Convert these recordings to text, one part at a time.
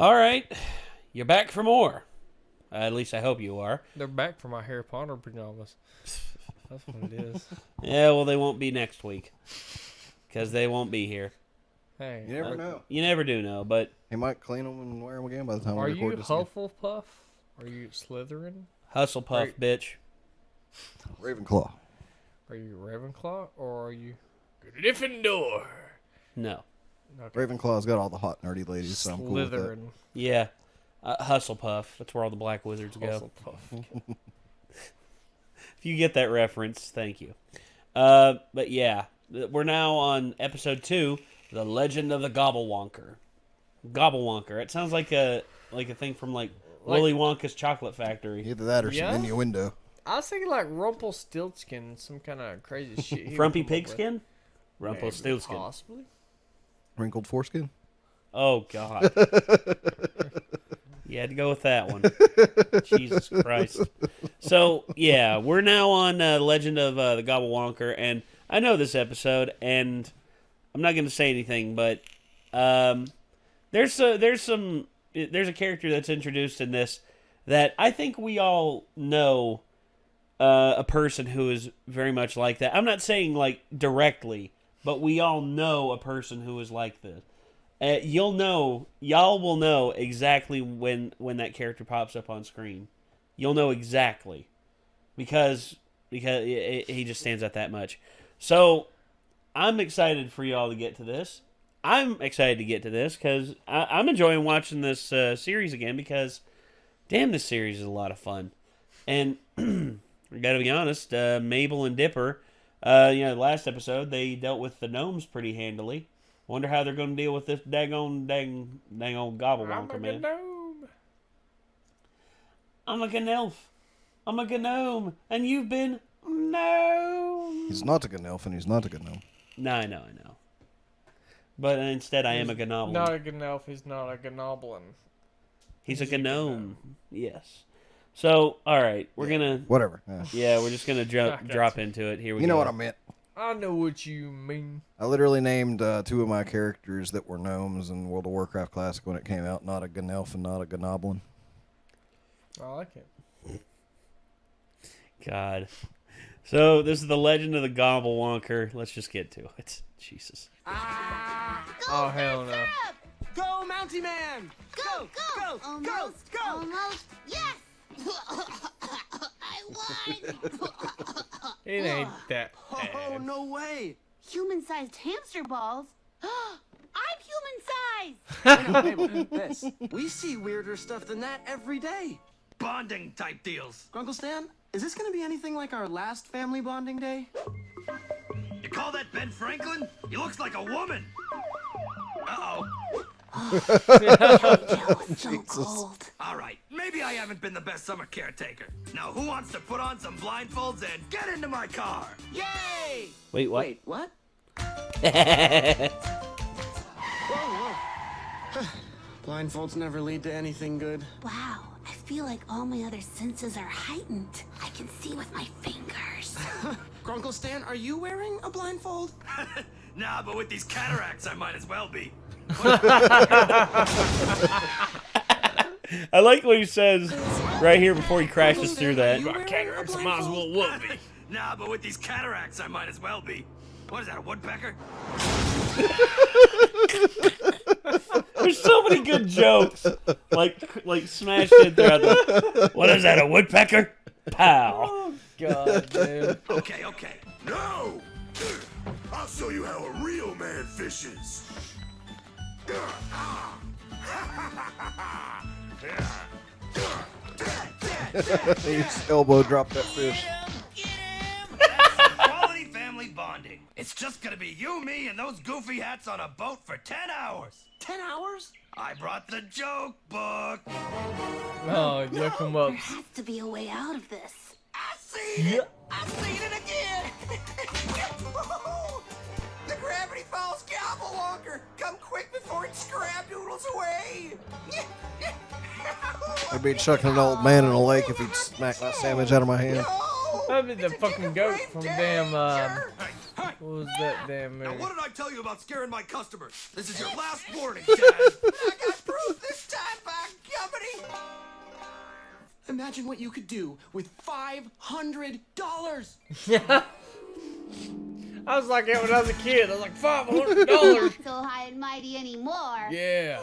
All right. You're back for more. At least I hope you are. They're back for my Harry Potter pajamas. That's what it is. Yeah, well, they won't be next week. Because they won't be here. Hey. You never know. You never do know, but... He might clean them and wear them again by the time we Are record you this again. Hufflepuff? Are you Slytherin? Hufflepuff, bitch. Ravenclaw. Are you Ravenclaw or are you Gryffindor? No. Okay. Ravenclaw's got all the hot nerdy ladies, so I'm cool with that. Slytherin. Yeah. Hufflepuff. That's where all the black wizards go. Hufflepuff. If you get that reference, thank you. But yeah, we're now on episode 2, The Legend of the Gobblewonker. Gobblewonker. It sounds like a thing from like Willy Wonka's Chocolate Factory. Either that or some innuendo. I was thinking like Rumpelstiltskin, some kind of crazy shit. Frumpy Pigskin? Rumpelstiltskin. Possibly. Wrinkled foreskin. Oh, God. You had to go with that one. Jesus Christ. So, yeah, we're now on Legend of the Gobblewonker, and I know this episode, and I'm not going to say anything, but there's a character that's introduced in this that I think we all know a person who is very much like that. I'm not saying, like, directly, but we all know a person who is like this. Y'all will know exactly when that character pops up on screen. You'll know exactly because he just stands out that much. So I'm excited for y'all to get to this. I'm excited to get to this because I'm enjoying watching this series again because, damn, this series is a lot of fun. And we gotta be honest, Mabel and Dipper, last episode they dealt with the gnomes pretty handily. Wonder how they're going to deal with this dang old Gobblewonker, man. Gnome. I'm a Gnelf. I'm a gnome. And you've been gnome. He's not a Gnelf and he's not a Gnome. No, I know. But instead I am a Gnoblin. Not a Gnelf, he's not a Gnoblin. He's a gnome. Yes. So, alright, we're going to... Whatever. Yeah, we're just going to drop into it. Here we go. You know what I meant. I know what you mean. I literally named 2 of my characters that were gnomes in World of Warcraft Classic when it came out. Not a Gnelf and not a Gnoblin. I like it. God. So, this is the Legend of the Gobblewonker. Let's just get to it. Jesus. Oh, hell no. Go, Mountie Man! Go! Almost. Go! Almost. Yes! I won! It ain't that Oh, bad. no way! Human-sized hamster balls? I'm human-sized! Wait, wait, this. We see weirder stuff than that every day. Bonding type deals. Grunkle Stan, is this gonna be anything like our last family bonding day? You call that Ben Franklin? He looks like a woman. Uh-oh. That was so cold. All right, maybe I haven't been the best summer caretaker. Now, who wants to put on some blindfolds and get into my car? Yay! Wait, what? Wait, what? Whoa. Blindfolds never lead to anything good. Wow, I feel like all my other senses are heightened. I can see with my fingers. Grunkle Stan, are you wearing a blindfold? Nah, but with these cataracts, I might as well be. I like what he says right here before he crashes through that. Cataracts might as well would be. Nah, but with these cataracts, I might as well be. What is that, a woodpecker? There's so many good jokes, like smashed in throughout the... What is that, a woodpecker? Pow. Oh, God, dude. Okay. No! I'll show you how a real man fishes. He just elbow dropped that fish. Quality family bonding. It's just gonna be you, me, and those goofy hats on a boat for 10 hours. 10 hours? I brought the joke book. Oh, look him up. There has to be a way out of this. I seen it! I seen it again! The Gravity Falls Gobblewonker! Come quick before it scrabdoodles away! I'd be chucking an old man in a lake if he'd smack that sandwich out of my hand. That'd be the fucking goat from damn, Hey, what was that damn now movie? what did I tell you about scaring my customers? This is your last warning, Dad. I got proof this time, Imagine what you could do with $500. I was like that when I was a kid. I was like, $500. Not so high and mighty anymore. Yeah.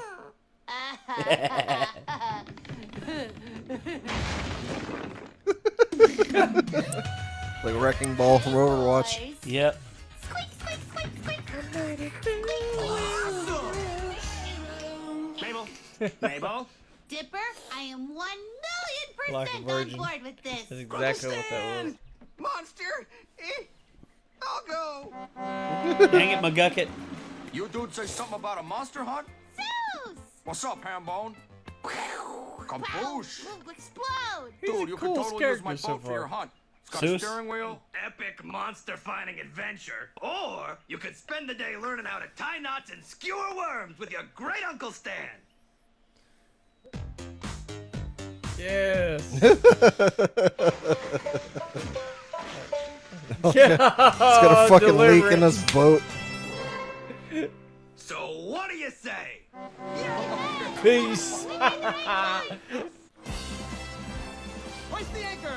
Like Wrecking Ball from Overwatch. Boys. Yep. Squeak, squeak, squeak, squeak. Mabel? Mabel? Dipper, I am 1,000,000% Like a on virgin. board with this. That's exactly what that was. Monster! I'll go! Dang it, McGucket. You dude say something about a monster hunt? Zeus! What's up, Hambone? Kaboosh! Will explode! He's Dude, a you cool could totally use my character so boat for your far. hunt. It's got Zeus? a steering wheel. Epic monster finding adventure. Or you could spend the day learning how to tie knots and skewer worms with your great Uncle Stan. Yes. It's got a fucking leak in this boat. So what do you say? Peace. Hoist the anchor!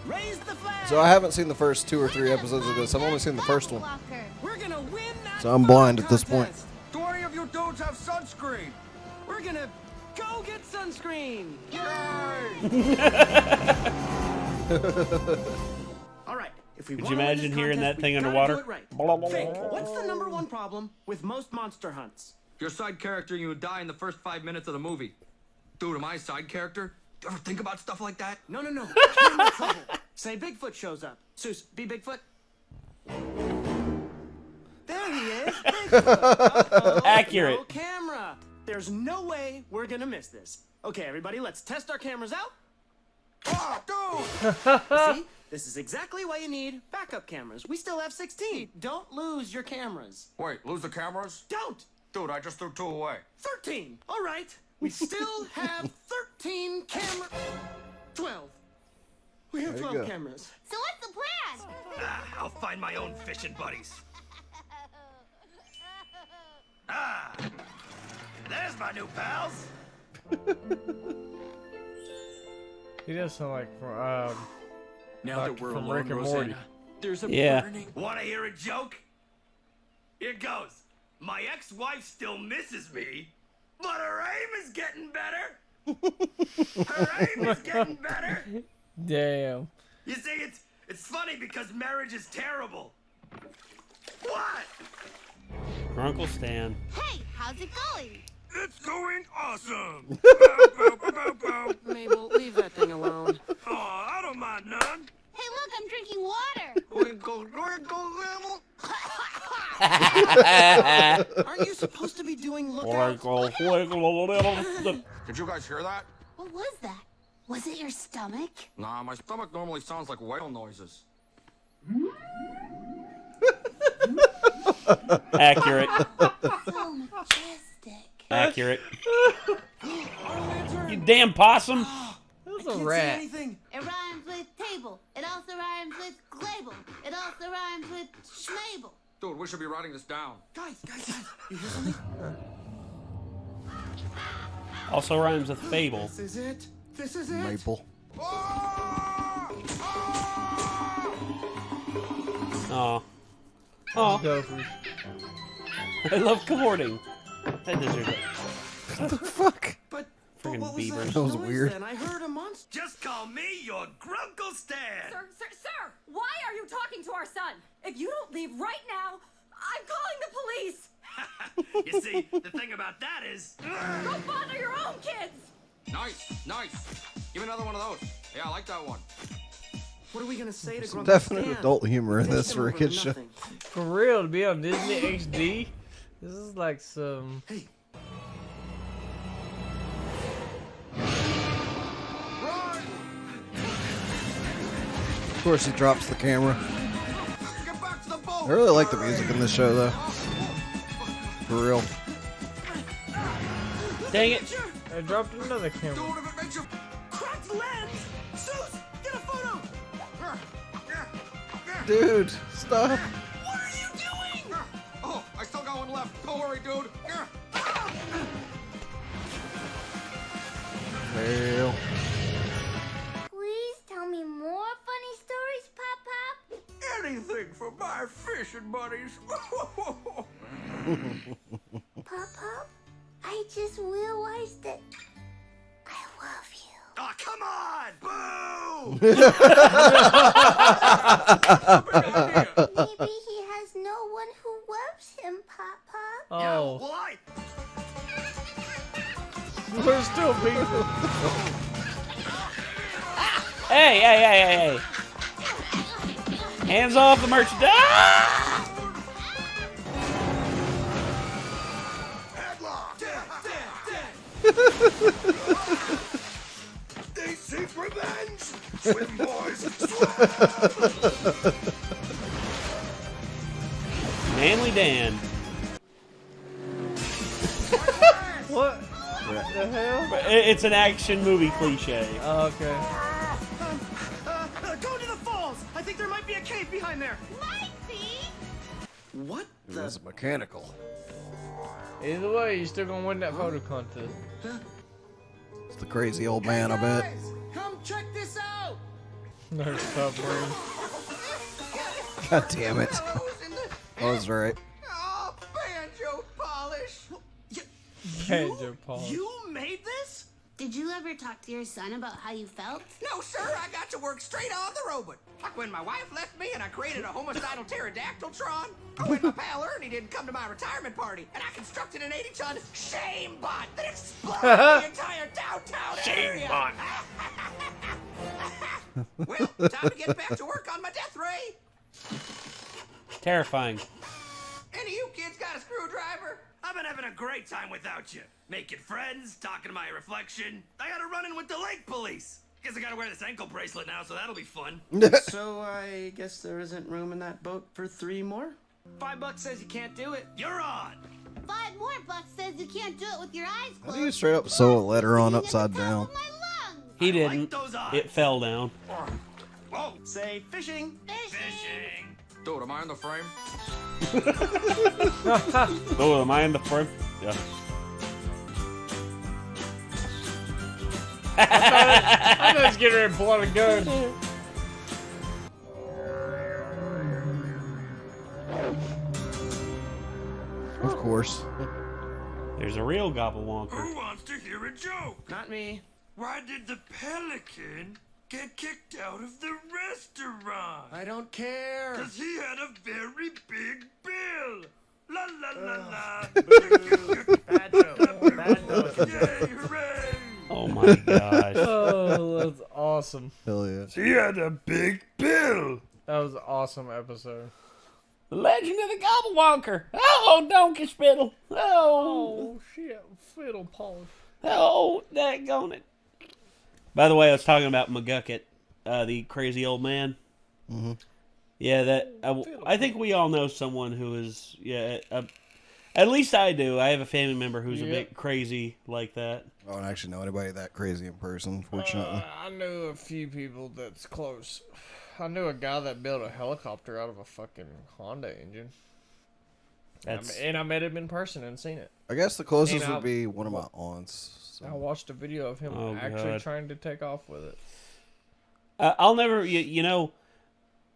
Raise the flag! So I haven't seen the first 2 or 3 episodes of this. I've only seen the first one. Walker. We're gonna win that So I'm blind at this point. contest. Do any of you dudes have sunscreen? We're gonna go get sunscreen! All right, if we Could wanna you win imagine this hearing contest, that thing we've gotta underwater? do it right. Blah, blah, Vic, blah. what's the #1 problem with most monster hunts? Your side character, you would die in the first 5 minutes of the movie. Dude, am I a side character? Do you ever think about stuff like that? No. Camera trouble. Say Bigfoot shows up. Seuss, be Bigfoot. There he is. Bigfoot. Uh-oh, Accurate. No camera. There's no way we're gonna miss this. Okay, everybody, let's test our cameras out. Oh, dude! See? This is exactly why you need backup cameras. We still have 16. Don't lose your cameras. Wait, lose the cameras? Don't! Dude, I just threw 2 away. 13. All right. We still have 13 cameras. 12. We have There you 12 go. cameras. So what's the plan? I'll find my own fishing buddies. Ah, there's my new pals. He does sound like Now Like that we're from alone, Rick and Rosanna, Morty. there's a Yeah. burning. Want to hear a joke? Here goes. My ex-wife still misses me, but her aim is getting better. Her aim is getting better. damn. You see, it's funny because marriage is terrible. What? Grunkle Stan. Hey, how's it going? It's going awesome. Bow, bow, bow, bow. Mabel, leave that thing alone. Oh, I don't mind none. Hey, look, I'm drinking water. Twinkle, twinkle, little. Aren't you supposed to be doing lookouts? Did you guys hear that? What was that? Was it your stomach? Nah, my stomach normally sounds like whale noises. Accurate. So majestic. Accurate. You damn possum. That's Can't a see rat. anything. It rhymes with table. It also rhymes with glable. It also rhymes with schmable. Dude, we should be writing this down. Guys, you hear something? Also rhymes with fable. This is it. This is it. Maple. Aw. Aw. Gophers. I love cavorting. That deserves it. What the fuck? But Friggin' what was beaver. that That was noise weird. then? I heard a monster. Just call me your Grunkle Stan. Sir, why are you talking to our son? If you don't leave right now, I'm calling the police. You see, the thing about that is... Go bother your own kids. Nice. Give me another one of those. Yeah, I like that one. What are we gonna say to Some Grunkle definite Stan? adult humor in Take this him for a over kid's show. nothing. For real, to be on Disney XD, this is like some. Hey. Of course, he drops the camera. Get back to the boat. I really like the music in this show, though. For real. Dang it. I dropped another camera. Dude, if it makes you... Cracked lens! Zeus, get a photo! Dude, stop. What are you doing? Oh, I still got one left. Don't worry, dude. Very my fishing buddies. Papa, I just realized that I love you. Oh, come on! Boo! Maybe he has no one who loves him, Papa. Oh, What? we're still beefing. Hey. Hands off the merchandise. Ah! Headlock! They seek revenge! Swim, boys! Swim! Manly Dan. What the hell? It's an action movie cliche. Oh, okay. Go to the falls. I think there might be a cave behind there. Might be. What It the? was mechanical. Either way, you're still gonna win that photo contest. It's the crazy old man, I bet. Guys, come check this out. No submarine. God damn it. I was right. Oh, banjo polish. Banjo polish. You made this? Did you ever talk to your son about how you felt? No, sir, I got to work straight on the robot. Like when my wife left me and I created a homicidal pterodactyltron. Or when my pal Ernie didn't come to my retirement party and I constructed an 80-ton shame bot that exploded the entire downtown area. Shame bot. Well, time to get back to work on my death ray. Terrifying. Any of you kids got a screwdriver? I've been having a great time without you. Making friends, talking to my reflection. I gotta run in with the lake police. Guess I gotta wear this ankle bracelet now, so that'll be fun. So I guess there isn't room in that boat for 3 more? $5 says you can't do it. You're on. $5 more says you can't do it with your eyes How closed. do you straight up sew a letter on upside down? He I like didn't. those eyes. It fell down. Oh, Say fishing. fishing. Dude, am I in the frame? Oh, am I in the front? Yeah. I know he's getting ready to pull out a gun. Of course. There's a real gobblewonker. Who wants to hear a joke? Not me. Why did the pelican get kicked out of the restaurant? I don't care. Cause he had a very big bill. La la la la. Bad joke. Bad joke. Yay, hooray. Oh my gosh. Oh, that's awesome. Hell yeah. He had a big bill. That was an awesome episode. The Legend of the Gobblewonker. Oh, donkey spittle. Oh, Oh shit, fiddle polish. oh, daggone it. By the way, I was talking about McGucket, the crazy old man. Mm-hmm. Yeah, that I think we all know someone who is, at least I do. I have a family member who's a bit crazy like that. I don't actually know anybody that crazy in person, fortunately. I knew a few people that's close. I knew a guy that built a helicopter out of a fucking Honda engine. And I met him in person and seen it. I guess the closest And would be one of my aunts. I So. watched a video of him Oh, actually God. trying to take off with it. I'll never, you know.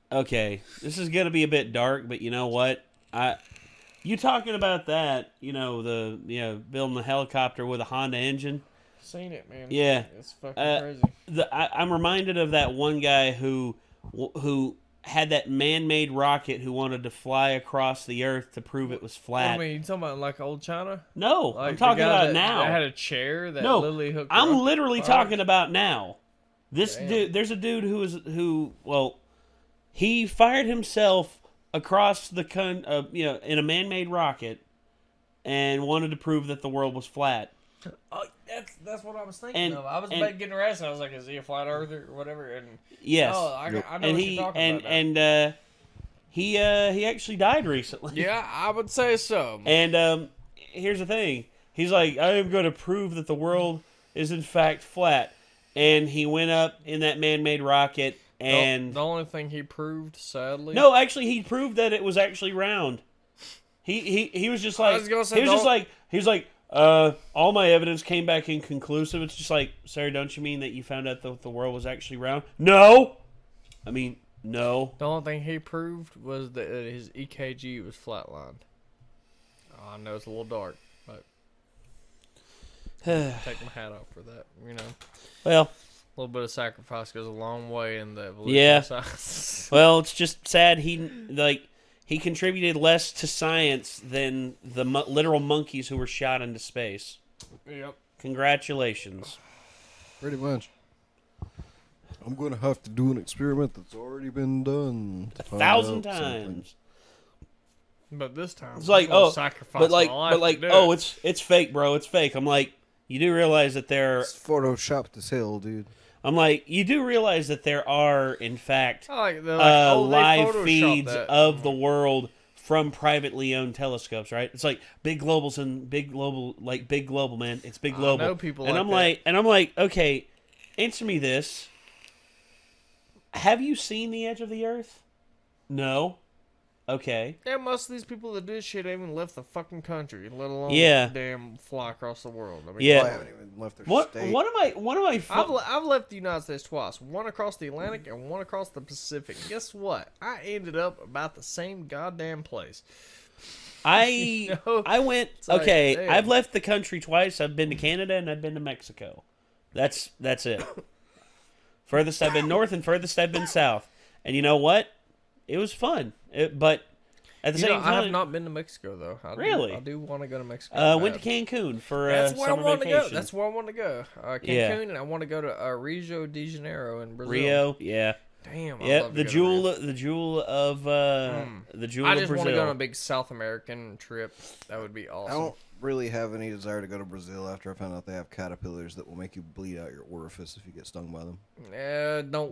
Okay, this is gonna be a bit dark, but you know what? You talking about that? Building a helicopter with a Honda engine. Seen it, man. Yeah. It's fucking crazy. I'm reminded of that one guy who had that man-made rocket who wanted to fly across the Earth to prove it was flat. I mean, you talking about like old China? No, Like I'm the talking guy about that, now. That had a chair that No, literally hooked. I'm up. literally talking about now. This Damn. dude, there's a dude he fired himself across the in a man-made rocket and wanted to prove that the world was flat. Oh, that's what I was thinking And- of. I was and- about getting arrested. I was like, is he a flat earther or whatever? And Yes, oh, I know and what he you're talking about. now. he actually died recently. Yeah, I would say so. And here's the thing. He's like, I am going to prove that the world is in fact flat. And he went up in that man-made rocket and... the only thing he proved, sadly... No, actually, he proved that it was actually round. He was just like... I was gonna say, he was like, all my evidence came back inconclusive. It's just like, sir, don't you mean that you found out that the world was actually round? No! I mean, No. The only thing he proved was that his EKG was flatlined. I know it's a little dark, but take my hat off for that. You know, Well, a little bit of sacrifice goes a long way in the evolution of science. well, it's just sad he contributed less to science than the literal monkeys who were shot into space. Yep. Congratulations. Pretty much. I'm going to have to do an experiment that's already been done. 1,000 times. But this time, It's like, sacrifice but my life to do it. it's fake, bro. It's fake. I'm like, you do realize that It's photoshopped as hell, dude. you do realize that there are, in fact, they live photoshopped feeds that. of the world from privately owned telescopes, right? It's like big global, man. It's big global. I know people and like I'm like, okay, answer me this. Have you seen the edge of the Earth? No. Okay. Yeah, most of these people that do this shit haven't even left the fucking country, let alone damn fly across the world. I mean, Yeah. I haven't even left their state. I've left the United States twice. One across the Atlantic and one across the Pacific. Guess what? I ended up about the same goddamn place. I went, like, okay, damn. I've left the country twice. I've been to Canada and I've been to Mexico. That's it. Furthest I've been north and furthest I've been south. And you know what? It was fun. But at the same time, I have not been to Mexico though. Really? I do want to go to Mexico. went to Cancun for That's where I summer want to vacation. go. That's where I want to go. Cancun, and I want to go to Rio de Janeiro in Brazil. Rio, yeah. Damn. I'd Yep, love to the go to Rio. jewel of I Brazil. just want to go on a big South American trip. That would be awesome. I don't really have any desire to go to Brazil after I found out they have caterpillars that will make you bleed out your orifice if you get stung by them. Don't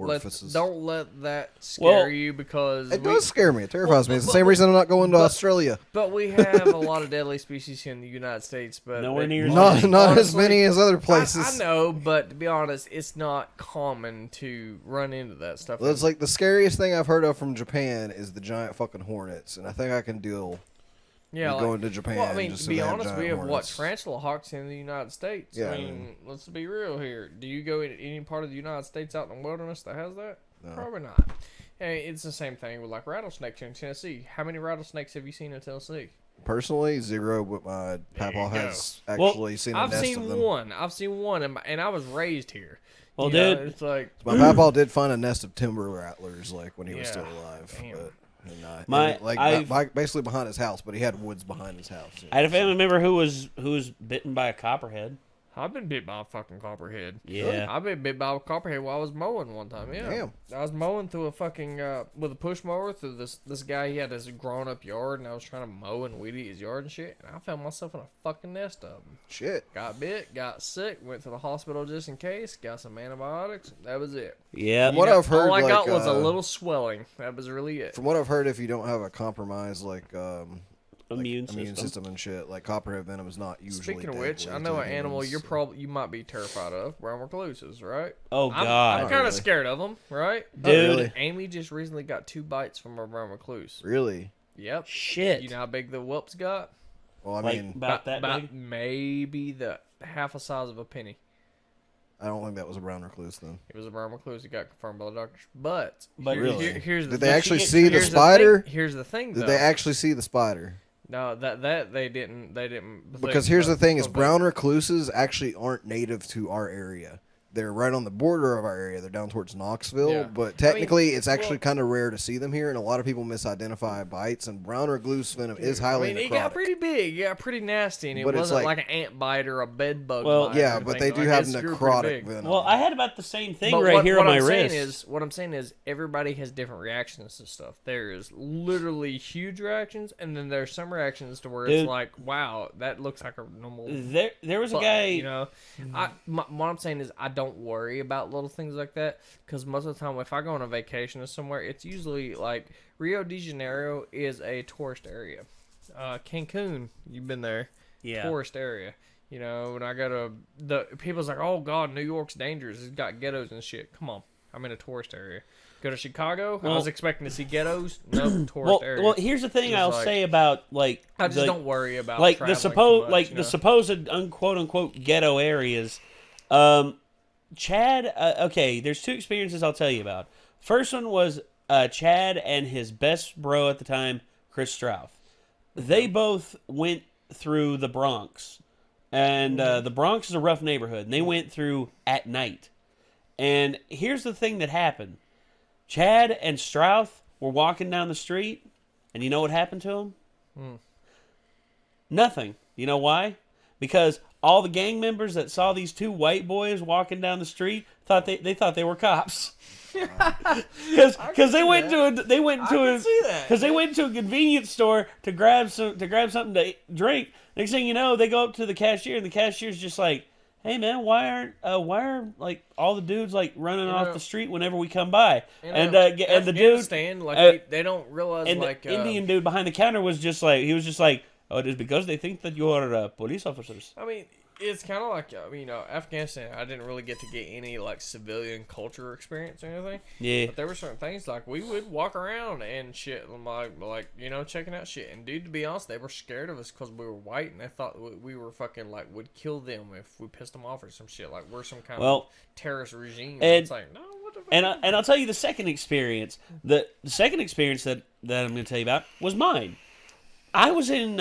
let that scare you because It does scare me. It terrifies me. It's the same reason I'm not going to Australia. But we have a lot of deadly species here in the United States, but Nowhere near Not as honestly, many as other places. I know, but to be honest, it's not common to run into that stuff. Well, it's like the scariest thing I've heard of from Japan is the giant fucking hornets, and I think I can deal with going to Japan. Well, I mean, just to so be they honest, we have hornets. tarantula hawks in the United States. Yeah, I mean, let's be real here. Do you go in any part of the United States out in the wilderness that has that? No. Probably not. And it's the same thing with like rattlesnakes in Tennessee. How many rattlesnakes have you seen in Tennessee? Personally, zero, but my papa you has go. actually seen a I've nest seen of them. one. I've seen one, and I was raised here. Well, You know, dude, it's like My papa did find a nest of timber rattlers like when he was Yeah. still alive. Damn. But, and, I've- basically behind his house, but he had woods behind his house. I had a family member who was bitten by a copperhead. I've been bit by a fucking copperhead. Yeah. I've been bit by a copperhead while I was mowing one time. Yeah. Damn. I was mowing through a fucking with a push mower through this guy. He had this grown up yard, and I was trying to mow and weed eat his yard and shit. And I found myself in a fucking nest of them. Shit. Got bit, got sick, went to the hospital just in case. Got some antibiotics. That was it. Yeah. What I've heard, all I got like, was a little swelling. That was really it. From what I've heard, if you don't have a compromised Immune immune system and shit, like copperhead venom is not usually. Speaking of which, deadly I know to an animal humans, you might be terrified of. Brown recluses, right? Oh, I'm God. kind of really. scared of them, right? Dude. really? Amy just recently got 2 bites from a brown recluse. Really? Yep. Shit. You know how big the whelps got? Well, I Like, mean, about that big? Maybe the half a size of a penny. I don't think that was a brown recluse then. It was a brown recluse. It got confirmed by the doctors. But Really? here's the Did they thing. actually see the Here's spider? Here's the thing, though. Did they actually see the spider? No, that they didn't. They didn't. Because here's the thing: is brown recluses actually aren't native to our area. They're right on the border of our area. They're down towards Knoxville, Yeah. but technically, it's actually well- kind of rare to see them here, and a lot of people misidentify bites. And brown recluse venom is highly it necrotic. got pretty big. It got pretty nasty, and it But it's wasn't like- like an ant bite or a bed bug Well, bite. or Yeah, but they anything. do Like, have it's grew pretty necrotic big. venom. Well, I had about the same thing But right here on my I'm saying wrist. what I'm saying is everybody has different reactions to stuff. There is literally huge reactions, and then there's some reactions to where Dude. it's like, wow, that looks like a normal. There was a bug, guy. you know. What I'm saying is I don't worry about little things like that because most of the time, if I go on a vacation or somewhere, it's usually like Rio de Janeiro is a tourist area. Cancun, you've been there. Yeah. Tourist area. You know, when I go to the people's like, oh God, New York's dangerous. It's got ghettos and shit. Come on, I'm in a tourist area. Go to Chicago. I was expecting to see ghettos. No tourist area. Well, here's the thing Just I'll like- say about like I just like, don't worry about like the traveling too much, you know? supposed unquote unquote ghetto areas. Chad, okay, there's 2 experiences I'll tell you about. First one was Chad and his best bro at the time, Chris Strouth. They both went through the Bronx. And the Bronx is a rough neighborhood. And they went through at night. And here's the thing that happened. Chad and Strouth were walking down the street. And you know what happened to them? Nothing. You know why? Because all the gang members that saw these two white boys walking down the street thought they thought they were cops. Because they went to a convenience store to grab something to drink. Next thing you know, they go up to the cashier, and the cashier's just like, "Hey man, why are like all the dudes like running off the street whenever we come by?" And the dude, they don't realize, and like the Indian dude behind the counter was just like, "Oh, it is because they think that you are police officers." I mean, it's kind of like, Afghanistan. I didn't really get to get any like civilian culture experience or anything. Yeah. But there were certain things like we would walk around and shit, like checking out shit. And dude, to be honest, they were scared of us because we were white, and they thought we were fucking like would kill them if we pissed them off or some shit. Like we're some kind of terrorist regime. And it's like, no, what the fuck? And I'll tell you the second experience. The second experience that I'm going to tell you about was mine. I was in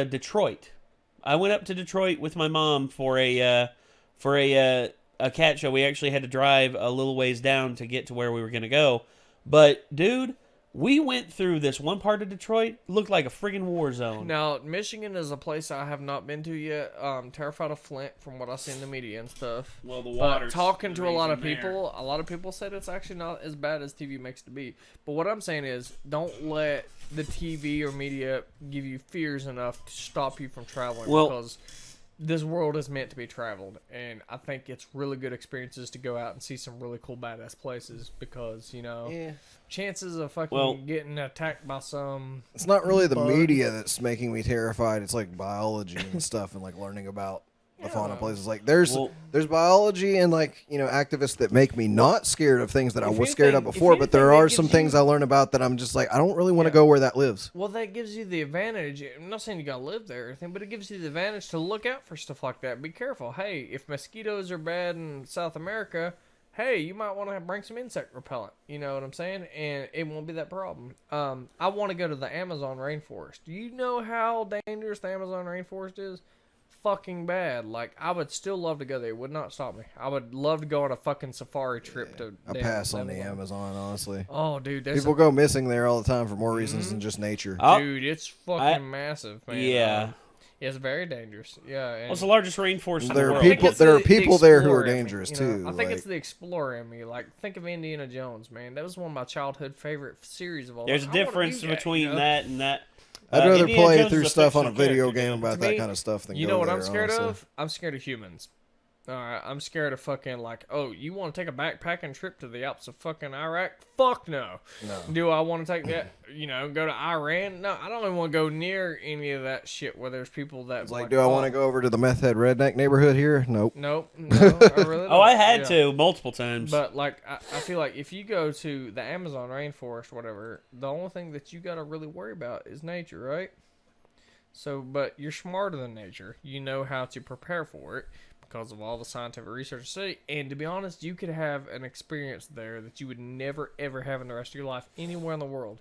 Detroit. I went up to Detroit with my mom for a cat show. We actually had to drive a little ways down to get to where we were gonna go. But dude, we went through this one part of Detroit. Looked like a friggin' war zone. Now, Michigan is a place I have not been to yet. Terrified of Flint from what I see in the media and stuff. Well, the water. Talking to a lot of people said it's actually not as bad as TV makes it to be. But what I'm saying is, don't let the TV or media give you fears enough to stop you from traveling, because this world is meant to be traveled, and I think it's really good experiences to go out and see some really cool badass places, because chances of fucking getting attacked by some it's not really the media that's making me terrified. It's like biology and stuff, and like learning about the fauna places. Like there's biology and like activists that make me not scared of things that I was scared of before, but there are some things I learn about that I'm just like, I don't really want to go where that lives. Well, that gives you the advantage. I'm not saying you gotta live there or anything, but it gives you the advantage to look out for stuff like that. Be careful. Hey, if mosquitoes are bad in South America, hey, you might want to bring some insect repellent. You know what I'm saying? And it won't be that problem. I want to go to the Amazon rainforest. Do you know how dangerous the Amazon rainforest is? Fucking bad. Like, I would still love to go there. It would not stop me. I would love to go on a fucking safari trip to I pass on the Amazon, honestly. Oh, dude, people go missing there all the time for more reasons than just nature. Dude, it's fucking massive, man. Yeah. It's very dangerous. Yeah. It's the largest rainforest in the world. There are people there who are dangerous too. I think it's the explorer in me. Like, think of Indiana Jones, man. That was one of my childhood favorite series of all. There's a difference between that and that. I'd rather play through stuff on a video game about that kind of stuff than you go know what there, I'm scared honestly. of? I'm scared of humans. Alright, I'm scared of fucking like, oh, you want to take a backpacking trip to the Alps of fucking Iraq? Fuck no. Do I want to take that, go to Iran? No, I don't even want to go near any of that shit where there's people that... It's like, do I want to go over to the meth head redneck neighborhood here? Nope. No, I really don't. I had to multiple times. But, like, I feel like if you go to the Amazon rainforest or whatever, the only thing that you got to really worry about is nature, right? So, but you're smarter than nature. You know how to prepare for it because of all the scientific research study. And to be honest, you could have an experience there that you would never, ever have in the rest of your life anywhere in the world.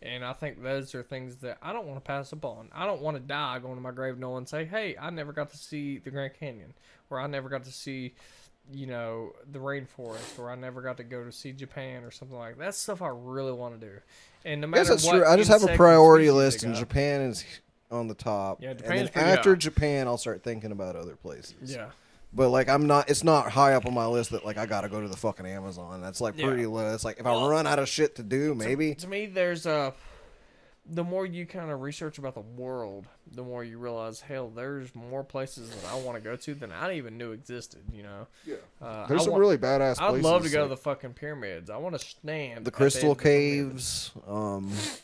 And I think those are things that I don't want to pass up on. I don't want to die going to my grave and no one say, hey, I never got to see the Grand Canyon. Or I never got to see, the rainforest. Or I never got to go to see Japan or something like that. That's stuff I really want to do. And no matter I guess that's what true. I just have a priority list, and Japan is on the top. Yeah, and Japan's then after Japan, I'll start thinking about other places. Yeah. But like it's not high up on my list that like I gotta go to the fucking Amazon. That's like pretty low. It's like if I run out of shit to do, maybe. To me, there's the more you kind of research about the world, the more you realize, hell, there's more places that I want to go to than I even knew existed, Yeah. There's some really badass places. I'd love to go to the fucking pyramids. I want to stand. The crystal caves.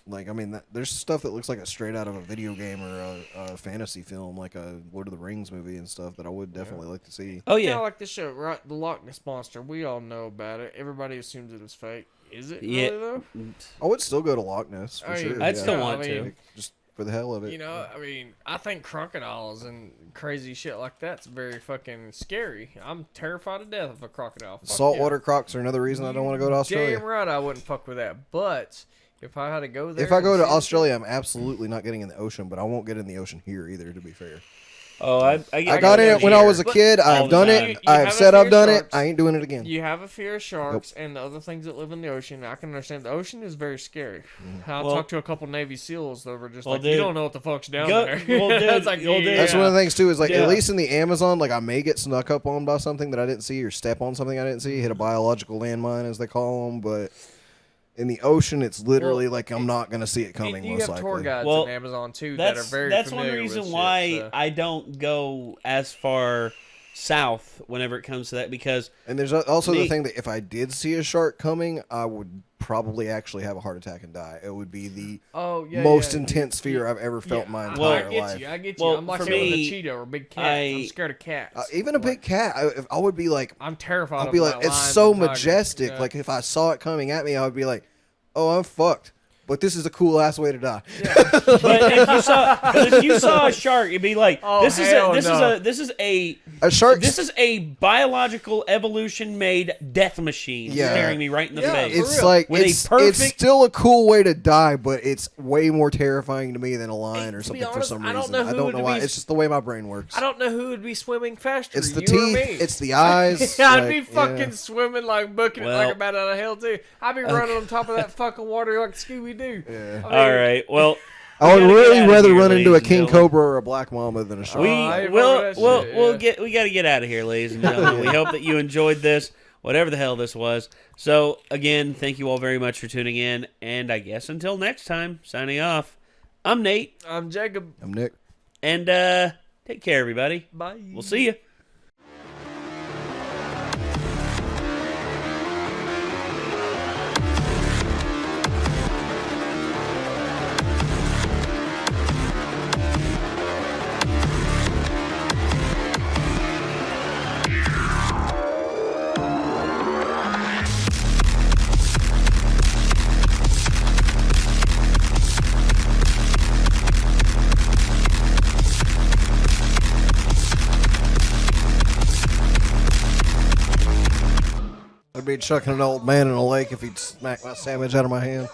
There's stuff that looks like it's straight out of a video game or a fantasy film, like a Lord of the Rings movie and stuff that I would definitely like to see. Oh, yeah. Like this show, right? The Loch Ness Monster. We all know about it. Everybody assumes it is fake. Is it really, though? I would still go to Loch Ness for sure. I'd still want to. for the hell of it. You know, I mean, I think crocodiles and crazy shit like that's very fucking scary. I'm terrified to death of a crocodile. Fuck Saltwater crocs are another reason I don't want to go to Australia. Damn right I wouldn't fuck with that. But if I had to go there... If I go to Australia, I'm absolutely not getting in the ocean, but I won't get in the ocean here either, to be fair. Oh, I got in it when I was a kid. I've done it. I've said I've done it. I ain't doing it again. You have a fear of sharks and the other things that live in the ocean. I can understand. The ocean is very scary. I talked to a couple Navy SEALs that were just like, dude, you don't know what the fuck's down there. Well, dude, That's like, That's one of the things, too, is like, at least in the Amazon, like, I may get snuck up on by something that I didn't see or step on something I didn't see, hit a biological landmine, as they call them, but... In the ocean, it's literally like I'm not going to see it coming, most likely. You have tour guides in Amazon, too, that are very That's familiar one reason with why shit, so. I don't go as far south whenever it comes to that, because... And there's also the thing that if I did see a shark coming, I would probably actually have a heart attack and die. It would be the most intense fear I've ever felt in my entire life. I get you. I'm like with a cheetah or a big cat. I'm scared of cats. Even a big cat, I would be like... I'm terrified I'd be like, lions it's so and tigers. majestic. Yeah. Like, if I saw it coming at me, I would be like, oh, I'm fucked. But this is a cool ass way to die. But if you saw a shark, it'd be like, this is a biological evolution made death machine staring me right in the face. It's like it's still a cool way to die, but it's way more terrifying to me than a lion or something for some reason. I don't know why. It's just the way my brain works. I don't know who would be swimming faster. It's the you or me. teeth. It's the eyes. I'd be fucking swimming like booking it like a bat out of hell too. I'd be running on top of that fucking water like Scooby Doo. Yeah. All right. Well, I would really rather run into a king cobra or a black mama than a shark. We got to get out of here, ladies and gentlemen. We hope that you enjoyed this, whatever the hell this was. So again, thank you all very much for tuning in, and I guess until next time, signing off. I'm Nate. I'm Jacob. I'm Nick. And take care, everybody. Bye. We'll see you. I'd be chucking an old man in a lake if he'd smack my sandwich out of my hand.